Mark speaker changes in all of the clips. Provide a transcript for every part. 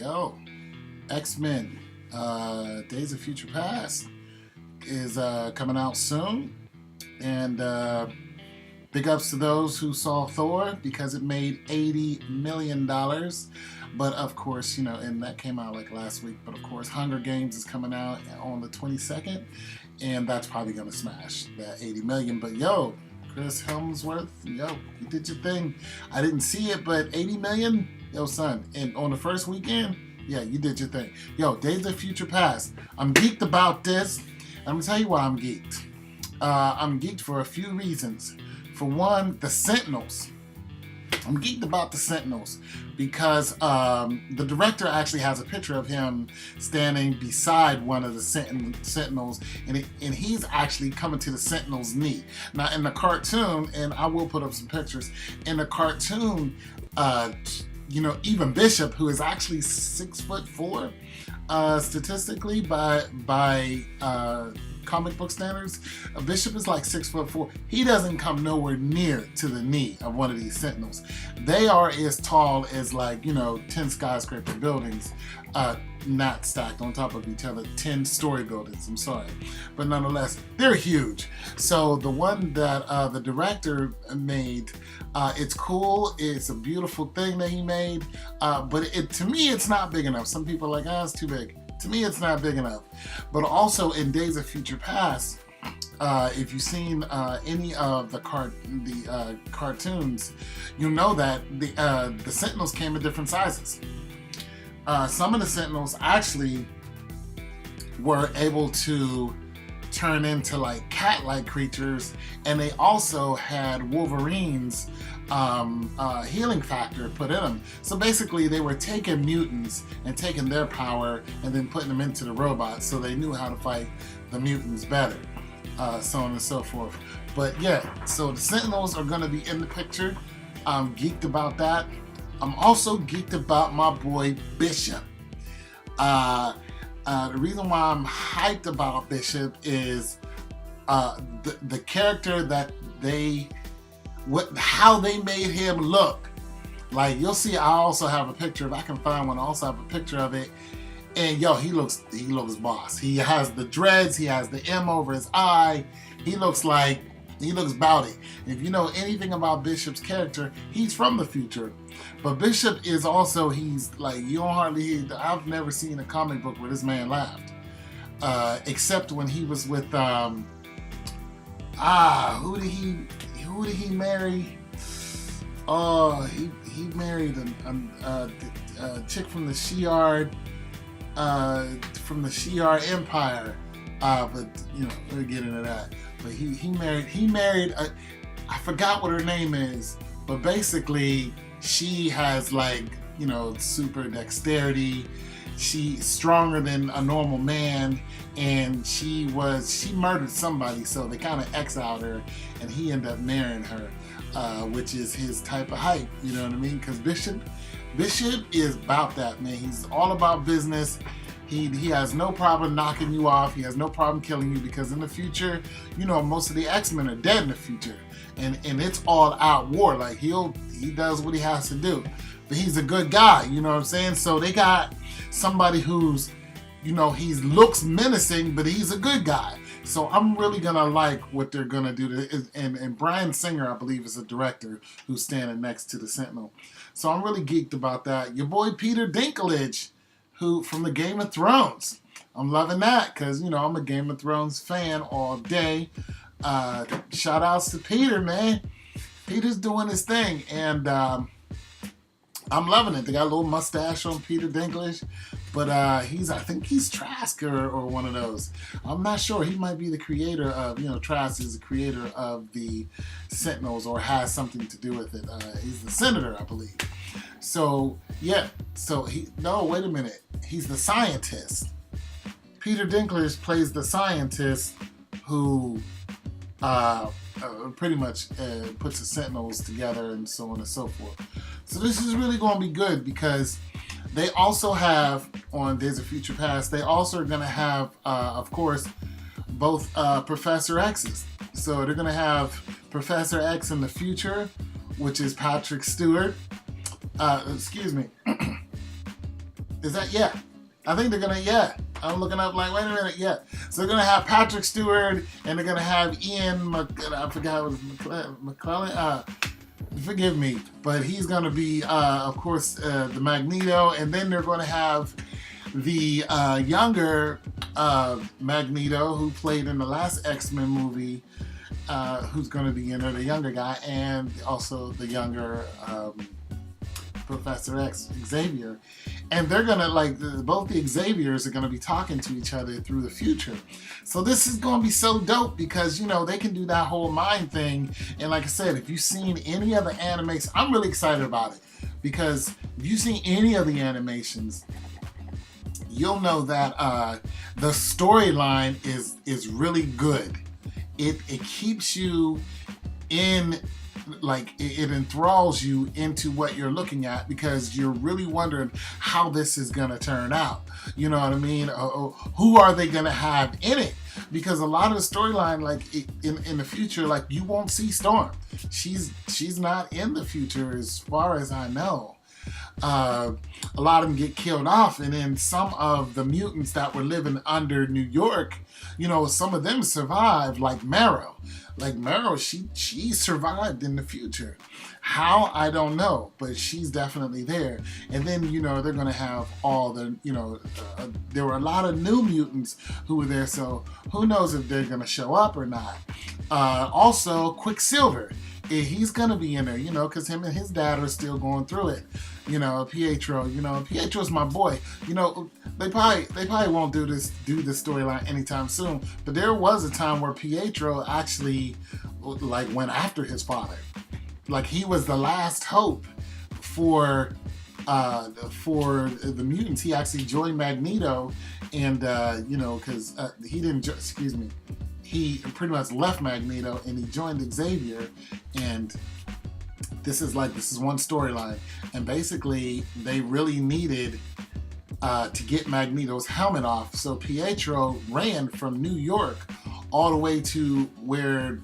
Speaker 1: Yo, X-Men, Days of Future Past is coming out soon. And big ups to those who saw Thor because it made $80 million. But of course, and that came out like last week. But of course, Hunger Games is coming out on the 22nd. And that's probably going to smash that 80 million. But yo, Chris Hemsworth, yo, you did your thing. I didn't see it, but 80 million? Yo, son, and on the first weekend, yeah, you did your thing. Yo, Days of Future Past. I'm geeked about this. I'm going to tell you why I'm geeked. I'm geeked for a few reasons. For one, the Sentinels. I'm geeked about the Sentinels because the director actually has a picture of him standing beside one of the Sentinels, and he's actually coming to the Sentinel's knee. Now, in the cartoon, and I will put up some pictures, in the cartoon, even Bishop, who is actually 6'4", statistically by comic book standards, Bishop is like 6'4". He doesn't come nowhere near to the knee of one of these Sentinels. They are as tall as 10 skyscraper buildings, not stacked on top of each other, 10-story buildings, I'm sorry. But nonetheless, they're huge. So the one that the director made, it's cool, it's a beautiful thing that he made, but to me, it's not big enough. Some people are like, it's too big. To me, it's not big enough. But also in Days of Future Past, if you've seen any of the cartoons, you know that the Sentinels came in different sizes. Some of the Sentinels actually were able to turn into like cat-like creatures, and they also had Wolverine's healing factor put in them. So basically they were taking mutants and taking their power and then putting them into the robots so they knew how to fight the mutants better, so on and so forth. But yeah, so the Sentinels are going to be in the picture. I'm geeked about that. I'm also geeked about my boy Bishop. The reason why I'm hyped about Bishop is the character that how they made him look. Like, you'll see, I also have a picture, if I can find one, I also have a picture of it. And yo, he looks boss. He has the dreads, he has the M over his eye. He looks bowdy. If you know anything about Bishop's character, he's from the future. But Bishop is also, he's like, I've never seen a comic book where this man laughed. Except when he was with, who did he marry? Oh, he married a chick from the Shi'ar Empire. But we'll get into that. But he married I forgot what her name is, but basically she has super dexterity. She's stronger than a normal man, and she murdered somebody, so they kind of exiled her, and he ended up marrying her, which is his type of hype, you know what I mean? Because Bishop is about that, man. He's all about business. He has no problem knocking you off. He has no problem killing you, because in the future, most of the X-Men are dead in the future, and it's all out war. Like, he does what he has to do, but he's a good guy, you know what I'm saying? So they got somebody who's, he looks menacing, but he's a good guy. So I'm really gonna like what they're gonna do. And Bryan Singer, I believe, is a director who's standing next to the Sentinel. So I'm really geeked about that. Your boy Peter Dinklage, who from the Game of Thrones. I'm loving that because, I'm a Game of Thrones fan all day. Shout outs to Peter, man. Peter's doing his thing, and I'm loving it. They got a little mustache on Peter Dinklage, but I think he's Trask or one of those. I'm not sure. He might be the creator of, Trask is the creator of the Sentinels or has something to do with it. He's the senator, I believe. So, yeah. So, wait a minute. He's the scientist. Peter Dinklage plays the scientist who pretty much puts the Sentinels together and so on and so forth. So this is really going to be good because they also have, on Days of Future Past, they also are going to have, of course, both Professor X's. So they're going to have Professor X in the future, which is Patrick Stewart. Is that, yeah. I think they're gonna, yeah. I'm looking up like, wait a minute, yeah. So they're gonna have Patrick Stewart, and they're gonna have I forgot what McClellan. Forgive me, but he's gonna be, of course, the Magneto, and then they're gonna have the younger Magneto who played in the last X-Men movie, who's gonna be in there, the younger guy, and also the younger Professor X, Xavier. And they're gonna, like, both the Xaviers are gonna be talking to each other through the future. So this is gonna be so dope because, you know, they can do that whole mind thing. And like I said, if you've seen any of the animations, I'm really excited about it because if you've seen any of the animations, you'll know that the storyline is really good. It keeps you in, like, it enthralls you into what you're looking at because you're really wondering how this is gonna turn out. You know what I mean? Who are they gonna have in it? Because a lot of the storyline, like in the future, like you won't see Storm. She's not in the future as far as I know. A lot of them get killed off, and then some of the mutants that were living under New York, you know, some of them survived, like Marrow. Like Marrow, she survived in the future. How, I don't know, but she's definitely there. And then, you know, they're going to have all the, you know, there were a lot of new mutants who were there, so who knows if they're going to show up or not. Also, Quicksilver. He's going to be in there, you know, because him and his dad are still going through it. You know, Pietro, you know, Pietro's my boy. You know, they probably won't do this storyline anytime soon. But there was a time where Pietro actually, like, went after his father. Like, he was the last hope for the mutants. He actually joined Magneto, and you know, because he didn't. Excuse me. He pretty much left Magneto and he joined Xavier, and this is one storyline. And basically, they really needed to get Magneto's helmet off. So Pietro ran from New York all the way to where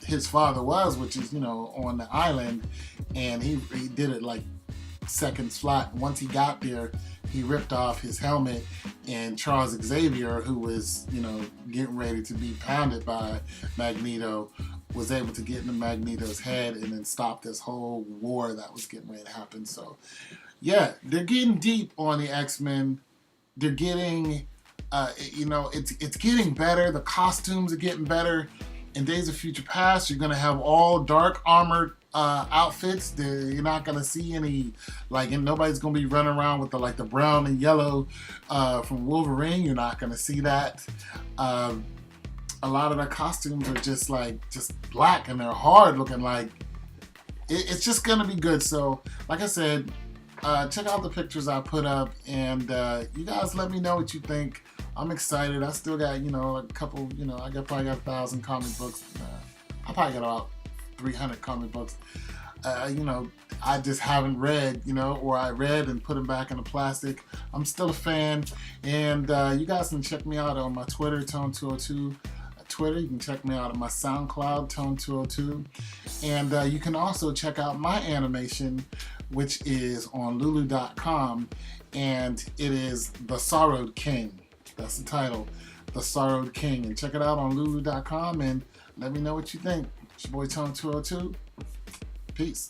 Speaker 1: his father was, which is, you know, on the island, and he did it like seconds flat. Once he got there, he ripped off his helmet, and Charles Xavier, who was, you know, getting ready to be pounded by Magneto, was able to get into Magneto's head and then stop this whole war that was getting ready to happen. So, yeah, they're getting deep on the X-Men. They're getting, you know, it's getting better. The costumes are getting better. In Days of Future Past, you're going to have all dark armored outfits. You're not going to see any, like, and nobody's going to be running around with the brown and yellow from Wolverine. You're not going to see that. A lot of the costumes are just black, and they're hard looking. Like, it's just going to be good. So, like I said, check out the pictures I put up, and you guys let me know what you think. I'm excited. I still got, you know, a couple, you know, probably got 1,000 comic books. I probably got about 300 comic books. You know, I just haven't read, you know, or I read and put them back in the plastic. I'm still a fan. And you guys can check me out on my Twitter, Tone202. Twitter. You can check me out on my SoundCloud, Tone202. And you can also check out my animation, which is on Lulu.com. And it is The Sorrowed King. That's the title, The Sorrowed King. And check it out on Lulu.com and let me know what you think. It's your boy Tone202. Peace.